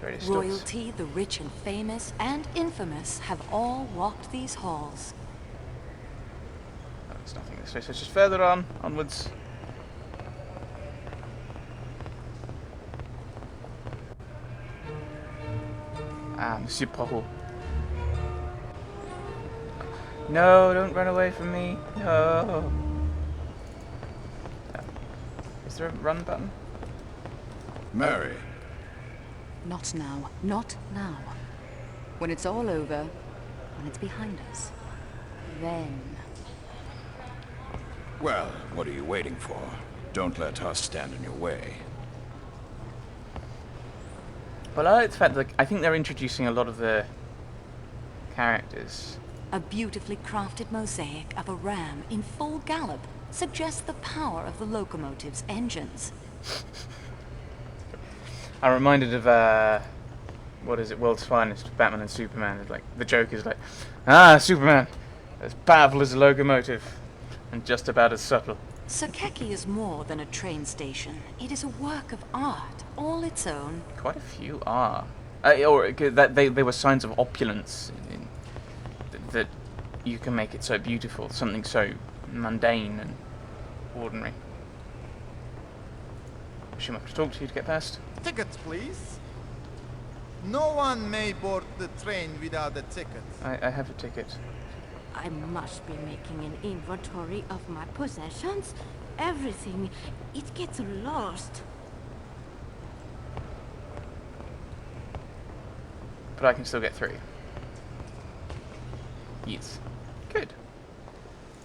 Very stuffs. Royalty, the rich and famous, and infamous have all walked these halls. Oh, there's nothing this way, so it's just further on, onwards. Ah, Monsieur Poirot. No, don't run away from me. No. Is there a run button? Mary. Not now. Not now. When it's all over, when it's behind us, then... Well, what are you waiting for? Don't let us stand in your way. Well, I like the fact that I think they're introducing a lot of the characters. A beautifully crafted mosaic of a ram in full gallop suggests the power of the locomotive's engines. I'm reminded of, what is it, World's Finest, Batman and Superman. It's like, the joke is like, Superman, as powerful as a locomotive, and just about as subtle. Sakeki is more than a train station. It is a work of art, all its own. Quite a few are. Or that they were signs of opulence, that you can make it so beautiful, something so mundane and ordinary. I assume I have to talk to you to get past. Tickets, please. No one may board the train without a ticket. I have a ticket. I must be making an inventory of my possessions. Everything. It gets lost. But I can still get through. Yes. Good.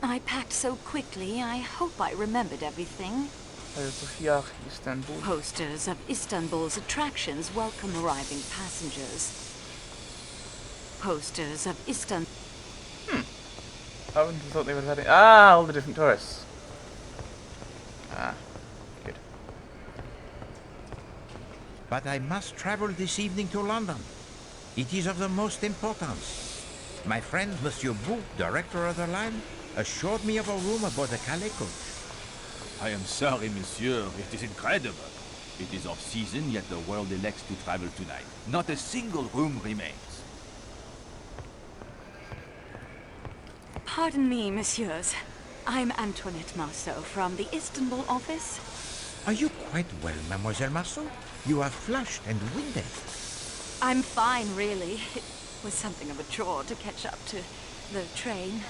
I packed so quickly, I hope I remembered everything. Sofia, Istanbul. Posters of Istanbul's attractions welcome arriving passengers. Posters of Istanbul. I wouldn't have thought they would have had it. Ah, all the different tourists. Ah, good. But I must travel this evening to London. It is of the most importance. My friend, Monsieur Bou, director of the line, assured me of a room aboard the Calais coach. I am sorry, monsieur. It is incredible. It is off-season, yet the world elects to travel tonight. Not a single room remains. Pardon me, messieurs. I'm Antoinette Marceau from the Istanbul office. Are you quite well, Mademoiselle Marceau? You are flushed and winded. I'm fine, really. It was something of a chore to catch up to the train.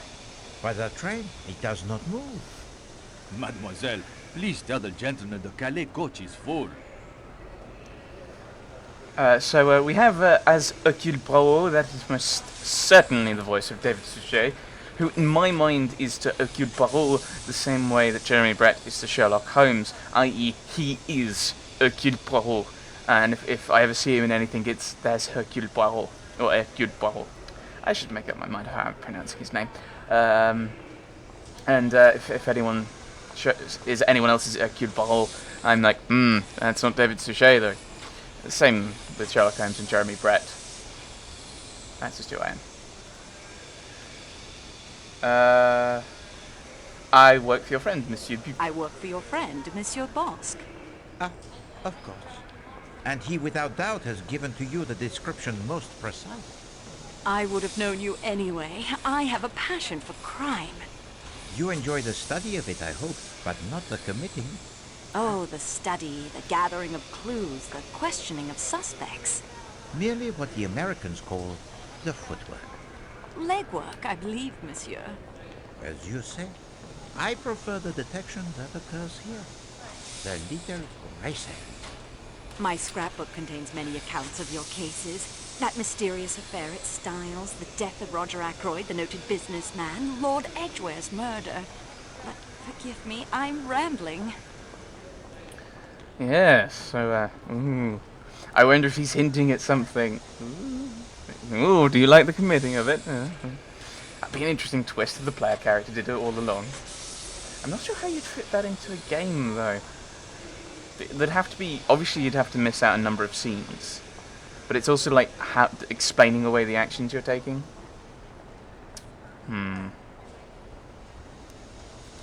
But the train, it does not move. Mademoiselle, please tell the gentleman the Calais coach is full. So we have as Hercule Poirot, that is most certainly the voice of David Suchet, who in my mind is to Hercule Poirot the same way that Jeremy Brett is to Sherlock Holmes, i.e. he is Hercule Poirot. And if I ever see him in anything, there's Hercule Poirot, or Hercule Poirot. I should make up my mind how I'm pronouncing his name. If anyone is anyone else's Hercule Poirot, I'm like, that's not David Suchet though. The same with Sherlock Holmes and Jeremy Brett. That's just who I am. I work for your friend, Monsieur Buc. I work for your friend, Monsieur Bosque. Ah, of course. And he without doubt has given to you the description most precise. I would have known you anyway. I have a passion for crime. You enjoy the study of it, I hope, but not the committing. Oh, the study, the gathering of clues, the questioning of suspects. Merely what the Americans call the footwork. Legwork, I believe, monsieur. As you say, I prefer the detection that occurs here. The little racing. My scrapbook contains many accounts of your cases. That mysterious affair at Styles, the death of Roger Ackroyd, the noted businessman, Lord Edgware's murder. But forgive me, I'm rambling. Yes, so, I wonder if he's hinting at something. Ooh, do you like the committing of it? That'd be an interesting twist of the player character to do it all along. I'm not sure how you'd fit that into a game, though. There'd have to be... Obviously, you'd have to miss out a number of scenes. But it's also, like, explaining away the actions you're taking.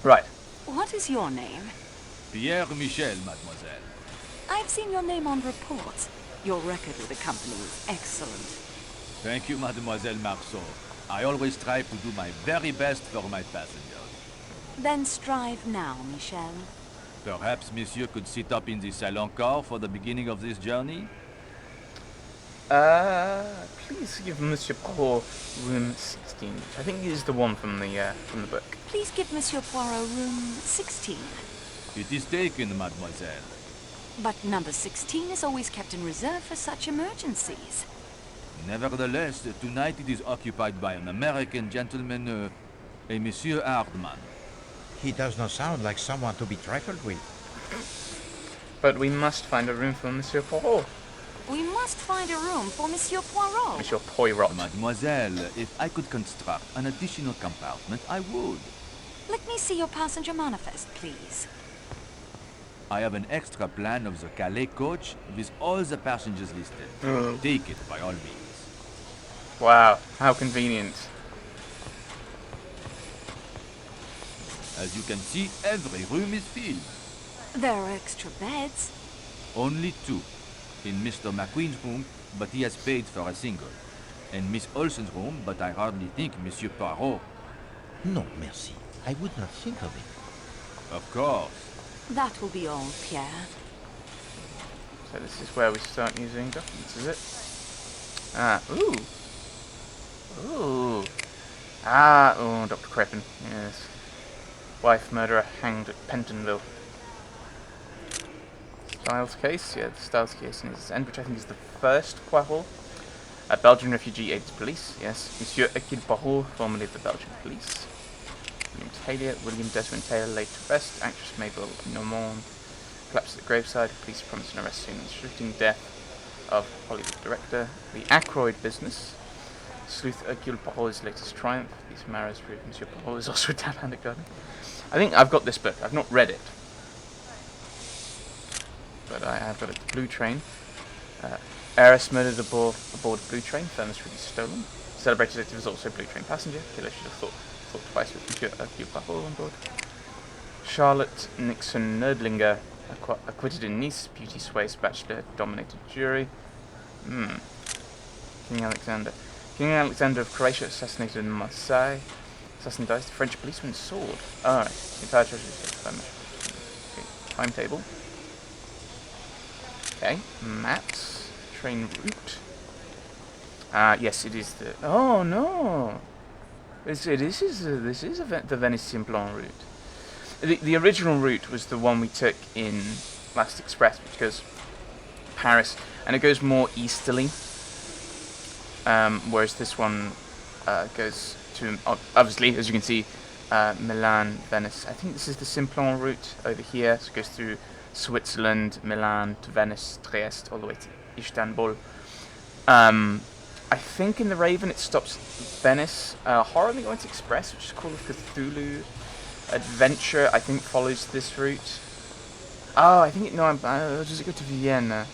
Right. What is your name? Pierre Michel, mademoiselle. I've seen your name on reports. Your record with the company is excellent. Thank you, Mademoiselle Marceau. I always try to do my very best for my passengers. Then strive now, Michel. Perhaps Monsieur could sit up in the salon car for the beginning of this journey? Please give Monsieur Poirot room 16. I think is the one from the book. Please give Monsieur Poirot room 16. It is taken, mademoiselle. But number 16 is always kept in reserve for such emergencies. Nevertheless, tonight it is occupied by an American gentleman, a Monsieur Hardman. He does not sound like someone to be trifled with. But we must find a room for Monsieur Poirot. We must find a room for Monsieur Poirot. Monsieur Poirot. Mademoiselle, if I could construct an additional compartment, I would. Let me see your passenger manifest, please. I have an extra plan of the Calais coach with all the passengers listed. Take it by all means. Wow, how convenient. As you can see, every room is filled. There are extra beds. Only two. In Mr. McQueen's room, but he has paid for a single. In Miss Olsen's room, but I hardly think Monsieur Poirot. No, merci. I would not think of it. Of course. That will be all, Pierre. So this is where we start using documents, is it? Ooh. Dr. Crepin, yes. Wife murderer hanged at Pentonville. Styles case, yeah, the Styles case in his end, which I think is the first Poirot. A Belgian refugee aided police, yes. Monsieur Hercule Poirot, formerly of the Belgian police. William Desmond Taylor, laid to rest. Actress Mabel Normand collapsed at the graveside. Police promised an arrest soon. The shooting death of Hollywood director. The Ackroyd business. Sleuth Hercule Poirot's latest triumph. These marrows prove Monsieur Poirot is also a talent garden. I think I've got this book. I've not read it, but I have got it. Blue Train. Heiress murdered aboard a blue train. Furnace really stolen. Celebrated detective was also a blue train passenger. Killer should have thought twice with Monsieur Hercule Poirot on board. Charlotte Nixon Nerdlinger acquitted in Nice. Beauty sways bachelor dominated jury. King Alexander. King Alexander of Croatia assassinated in Marseille. Assassin dies. The French policeman's sword. Alright. The entire treasure is timetable. Okay. Maps. Train route. Yes, it is the... Oh, no! This is the Venice Simplon route. The original route was the one we took in Last Express, which goes Paris, and it goes more easterly. Whereas this one goes to, obviously, as you can see, Milan, Venice. I think this is the Simplon route over here. So it goes through Switzerland, Milan to Venice, Trieste, all the way to Istanbul. I think in the Raven it stops Venice. Horror the Orient Express, which is called Cthulhu Adventure, I think follows this route. Oh, I think does it go to Vienna?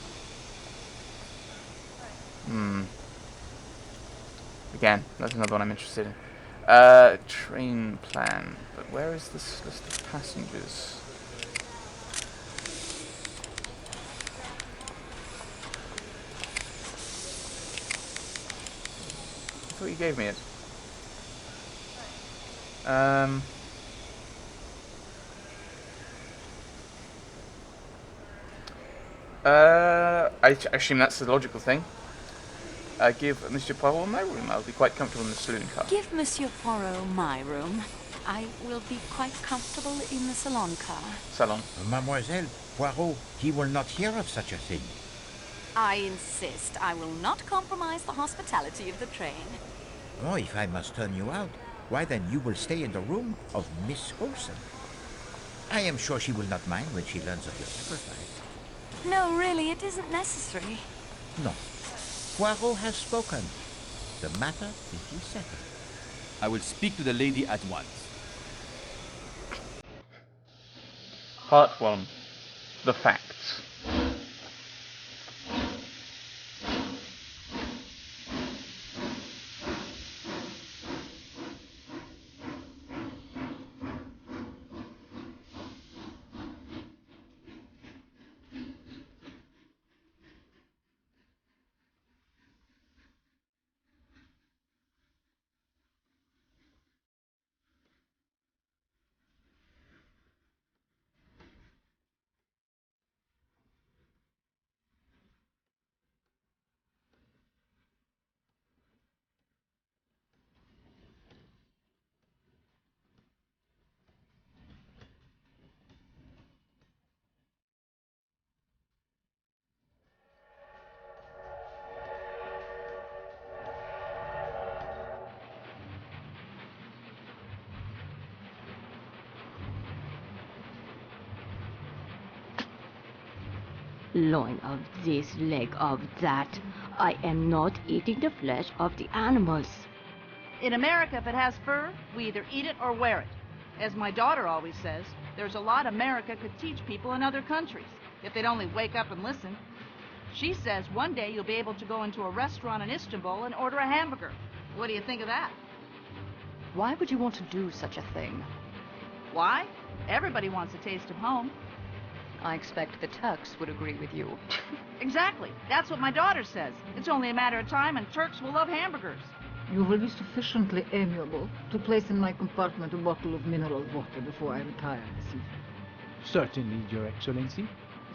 Again, that's another one I'm interested in. Train plan. But where is this list of passengers? I thought you gave me it. I assume that's the logical thing. Give Monsieur Poirot my room. I'll be quite comfortable in the saloon car. Give Monsieur Poirot my room. I will be quite comfortable in the salon car. Salon. Mademoiselle, Poirot, he will not hear of such a thing. I insist. I will not compromise the hospitality of the train. Oh, if I must turn you out, why then you will stay in the room of Miss Olsen. I am sure she will not mind when she learns of your sacrifice. No, really, it isn't necessary. No. Poirot has spoken. The matter is settled. I will speak to the lady at once. Part 1. The facts. loin of this, leg of that. I am not eating the flesh of the animals. In America, if it has fur, we either eat it or wear it. As my daughter always says, there's a lot America could teach people in other countries, if they'd only wake up and listen. She says one day you'll be able to go into a restaurant in Istanbul and order a hamburger. What do you think of that? Why would you want to do such a thing? Why? Everybody wants a taste of home. I expect the Turks would agree with you. Exactly. That's what my daughter says. It's only a matter of time and Turks will love hamburgers. You will be sufficiently amiable to place in my compartment a bottle of mineral water before I retire this evening. Certainly, Your Excellency.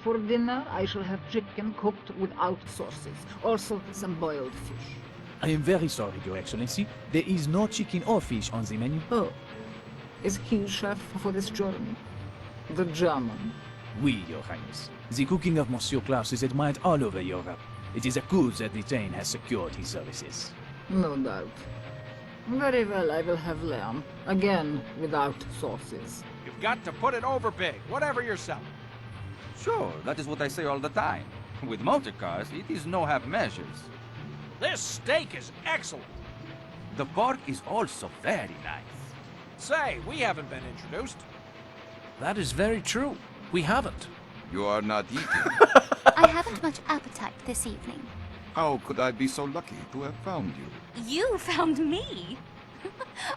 For dinner, I shall have chicken cooked without sauces. Also, some boiled fish. I am very sorry, Your Excellency. There is no chicken or fish on the menu. Oh, is he chef for this journey? The German? Oui, Your Highness. The cooking of Monsieur Klaus is admired all over Europe. It is a good that the train has secured his services. No doubt. Very well, I will have lamb. Again, without sauces. You've got to put it over big, whatever you're selling. Sure, that is what I say all the time. With motor cars, it is no half measures. This steak is excellent. The pork is also very nice. Say, we haven't been introduced. That is very true. We haven't. You are not eating. I haven't much appetite this evening. How could I be so lucky to have found you? You found me?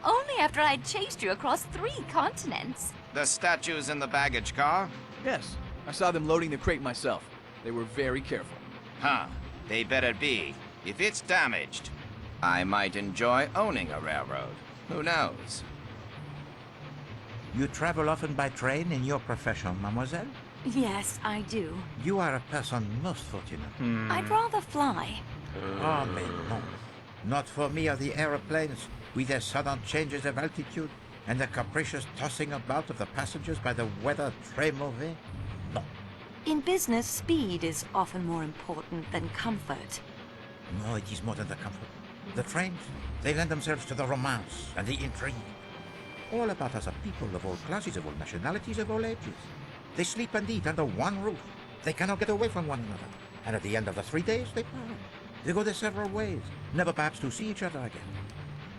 Only after I'd chased you across 3 continents. The statues in the baggage car? Yes, I saw them loading the crate myself. They were very careful. Huh, they better be. If it's damaged, I might enjoy owning a railroad. Who knows? You travel often by train in your profession, mademoiselle? Yes, I do. You are a person most fortunate. I'd rather fly. Oh, mais non. Not for me are the aeroplanes, with their sudden changes of altitude and the capricious tossing about of the passengers by the weather très mauvais. No. In business, speed is often more important than comfort. No, it is more than the comfort. The trains, they lend themselves to the romance and the intrigue. All about us are people of all classes, of all nationalities, of all ages. They sleep and eat under one roof. They cannot get away from one another. And at the end of the 3 days, they part. They go their several ways, never perhaps to see each other again.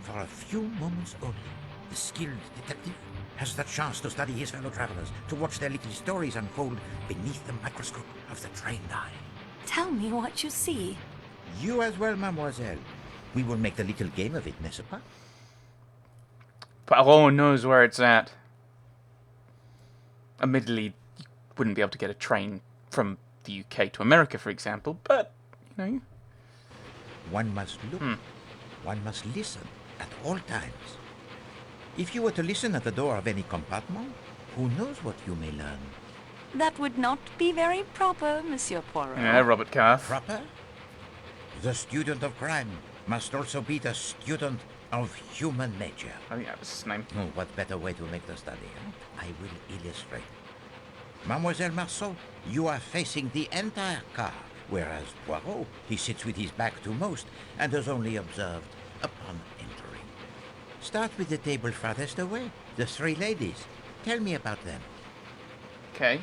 For a few moments only, the skilled detective has the chance to study his fellow travelers, to watch their little stories unfold beneath the microscope of the trained eye. Tell me what you see. You as well, mademoiselle. We will make the little game of it, n'est-ce pas? Poirot knows where it's at. Admittedly, you wouldn't be able to get a train from the UK to America, for example, but, you know. One must look. One must listen at all times. If you were to listen at the door of any compartment, who knows what you may learn? That would not be very proper, Monsieur Poirot. Yeah, Robert Calf. Proper? The student of crime must also be the student of human nature. I think that was his name. Oh, what better way to make the study, huh? I will illustrate. Mademoiselle Marceau, you are facing the entire car, whereas Poirot, he sits with his back to most and is only observed upon entering. Start with the table farthest away, the 3 ladies. Tell me about them. Okay.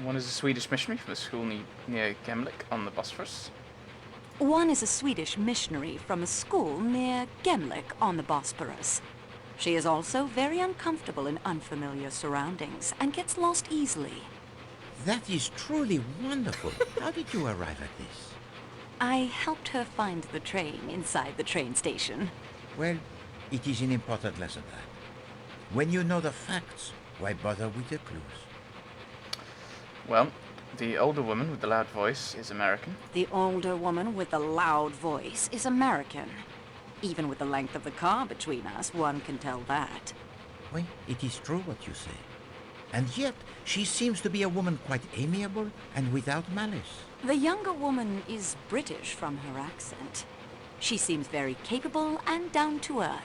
One is a Swedish missionary from a school near Gemlik on the Bosphorus. One is a Swedish missionary from a school near Gemlik on the Bosporus. She is also very uncomfortable in unfamiliar surroundings and gets lost easily. That is truly wonderful. How did you arrive at this? I helped her find the train inside the train station. Well, it is an important lesson, that. When you know the facts, why bother with the clues? Well, the older woman with the loud voice is American. The older woman with the loud voice is American. Even with the length of the car between us, one can tell that. Well, it is true what you say. And yet, she seems to be a woman quite amiable and without malice. The younger woman is British from her accent. She seems very capable and down to earth.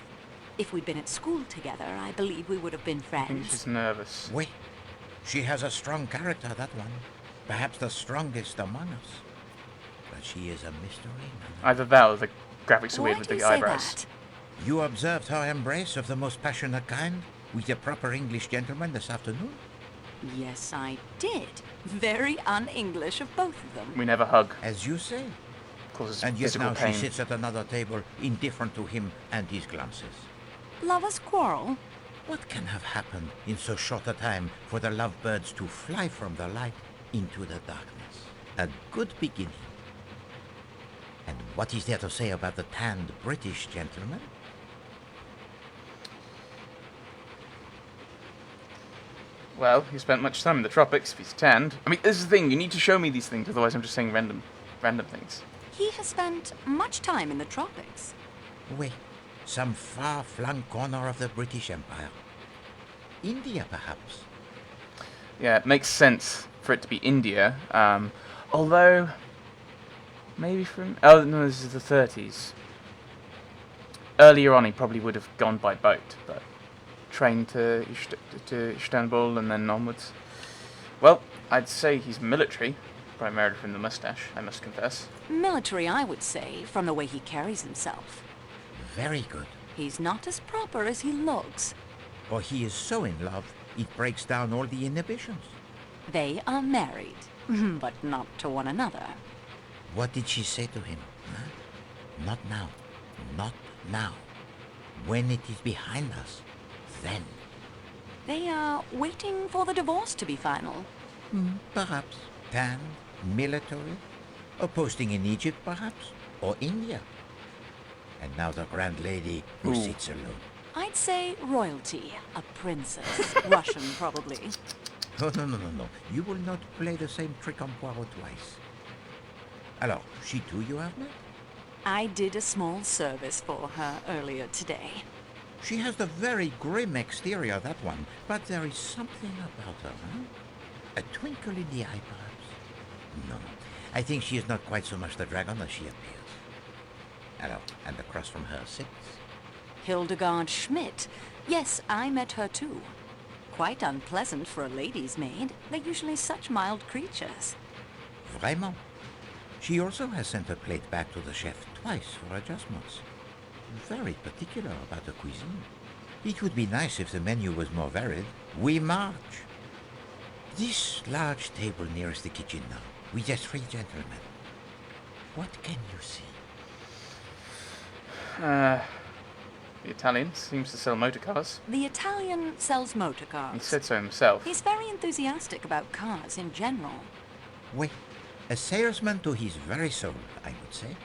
If we'd been at school together, I believe we would have been I think friends. she's nervous. Oui, she has a strong character, that one. Perhaps the strongest among us. But she is a mystery. Either that or the graphics are Why weird with do you the say eyebrows. that? You observed her embrace of the most passionate kind with a proper English gentleman this afternoon? Yes, I did. Very un-English of both of them. We never hug. As you say. Causes And yet physical now pain. she sits at another table, indifferent to him and his glances. Lovers quarrel? What can have happened in so short a time for the lovebirds to fly from the light into the darkness? A good beginning. And what is there to say about the tanned British gentleman? Well, he spent much time in the tropics if he's tanned. I mean, this is the thing, you need to show me these things, otherwise I'm just saying random things. He has spent much time in the tropics. Oui, some far-flung corner of the British Empire. India, perhaps. Yeah, it makes sense for it to be India, although maybe from... Oh, no, this is the 30s. Earlier on, he probably would have gone by boat, but train to Istanbul and then onwards. Well, I'd say he's military, primarily from the mustache, I must confess. Military, I would say, from the way he carries himself. Very good. He's not as proper as he looks. For he is so in love, it breaks down all the inhibitions. They are married, but not to one another. What did she say to him? Huh? Not now. Not now. When it is behind us, then. They are waiting for the divorce to be final. Perhaps. Tan, military, or posting in Egypt, perhaps, or India. And now the grand lady who sits alone. I'd say royalty, a princess, Russian probably. Oh, no. You will not play the same trick on Poirot twice. Alors, she too you have met? I did a small service for her earlier today. She has the very grim exterior, that one, but there is something about her, huh? A twinkle in the eye, perhaps? No. I think she is not quite so much the dragon as she appears. Alors, and across from her sits... Hildegard Schmidt. Yes, I met her too. Quite unpleasant for a lady's maid. They're usually such mild creatures. Vraiment. She also has sent her plate back to the chef twice for adjustments. Very particular about the cuisine. It would be nice if the menu was more varied. We march. This large table nearest the kitchen now, with the three gentlemen. What can you see? The Italian seems to sell motor cars. The Italian sells motor cars. He said so himself. He's very enthusiastic about cars in general. Oui, a salesman to his very soul, I would say.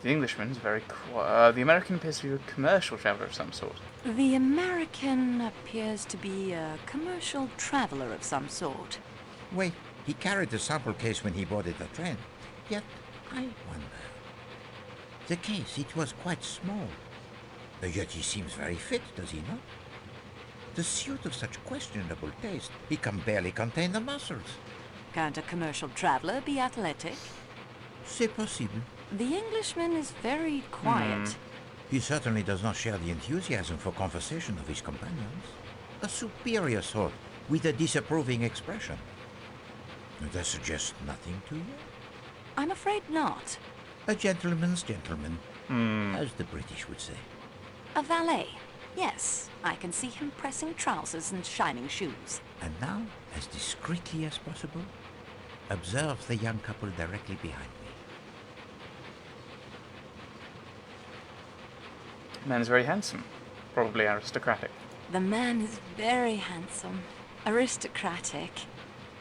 The Englishman's very quiet. The American appears to be a commercial traveller of some sort. The American appears to be a commercial traveller of some sort. Oui, he carried the sample case when he boarded the train. Yet, I wonder. The case, it was quite small. Yet he seems very fit, does he not? The suit of such questionable taste, he can barely contain the muscles. Can't a commercial traveller be athletic? C'est possible. The Englishman is very quiet. He certainly does not share the enthusiasm for conversation of his companions. A superior sort, with a disapproving expression. That suggests nothing to you? I'm afraid not. A gentleman's gentleman, as the British would say. A valet. Yes, I can see him pressing trousers and shining shoes. And now, as discreetly as possible, observe the young couple directly behind me. The man's very handsome. Probably aristocratic. The man is very handsome. Aristocratic.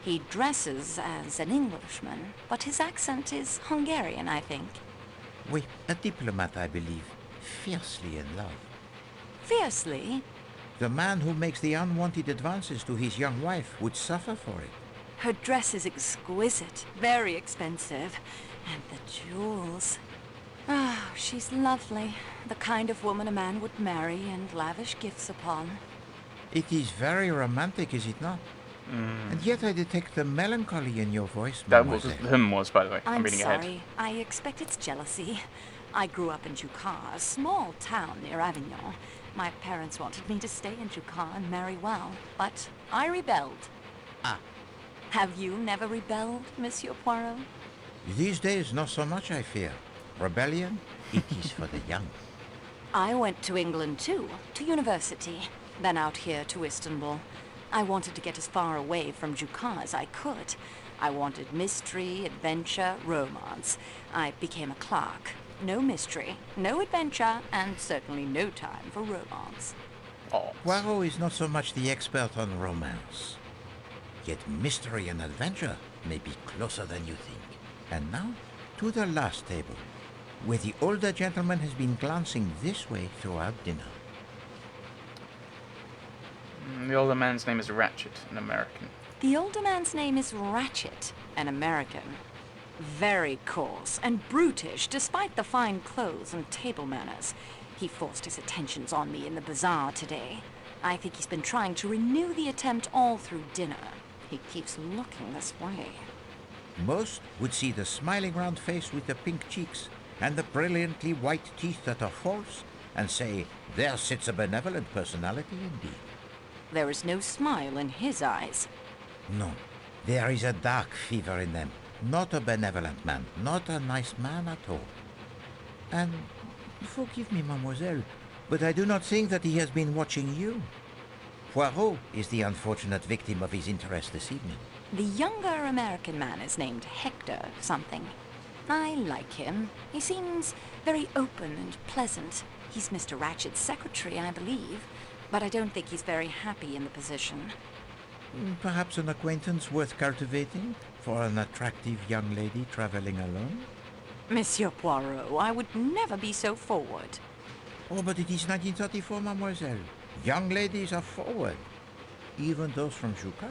He dresses as an Englishman, but his accent is Hungarian, I think. Oui, a diplomat, I believe. Fiercely in love. Fiercely? The man who makes the unwanted advances to his young wife would suffer for it. Her dress is exquisite, very expensive. And the jewels. Ah, she's lovely. The kind of woman a man would marry and lavish gifts upon. It is very romantic, is it not? And yet I detect the melancholy in your voice, That was mademoiselle. by the way. I'm I'm reading sorry. ahead. I expect it's jealousy. I grew up in Jucar, a small town near Avignon. My parents wanted me to stay in Jucar and marry well, but I rebelled. Ah. Have you never rebelled, Monsieur Poirot? These days, not so much, I fear. Rebellion, it is for the young. I went to England too, to university, then out here to Istanbul. I wanted to get as far away from Jukas as I could. I wanted mystery, adventure, romance. I became a clerk. No mystery, no adventure, and certainly no time for romance. Oh. Poirot is not so much the expert on romance. Yet mystery and adventure may be closer than you think. And now, to the last table, where the older gentleman has been glancing this way throughout dinner. The older man's name is Ratchet, an American. The older man's name is Ratchet, an American. Very coarse and brutish, despite the fine clothes and table manners. He forced his attentions on me in the bazaar today. I think he's been trying to renew the attempt all through dinner. He keeps looking this way. Most would see the smiling round face with the pink cheeks and the brilliantly white teeth that are false and say, there sits a benevolent personality indeed. There is no smile in his eyes. No, there is a dark fever in them. Not a benevolent man, not a nice man at all. And forgive me, mademoiselle, but I do not think that he has been watching you. Poirot is the unfortunate victim of his interest this evening. The younger American man is named Hector something. I like him. He seems very open and pleasant. He's Mr. Ratchet's secretary, I believe, but I don't think he's very happy in the position. Perhaps an acquaintance worth cultivating for an attractive young lady traveling alone? Monsieur Poirot, I would never be so forward. Oh, but it is 1934, mademoiselle. Young ladies are forward. Even those from Juka.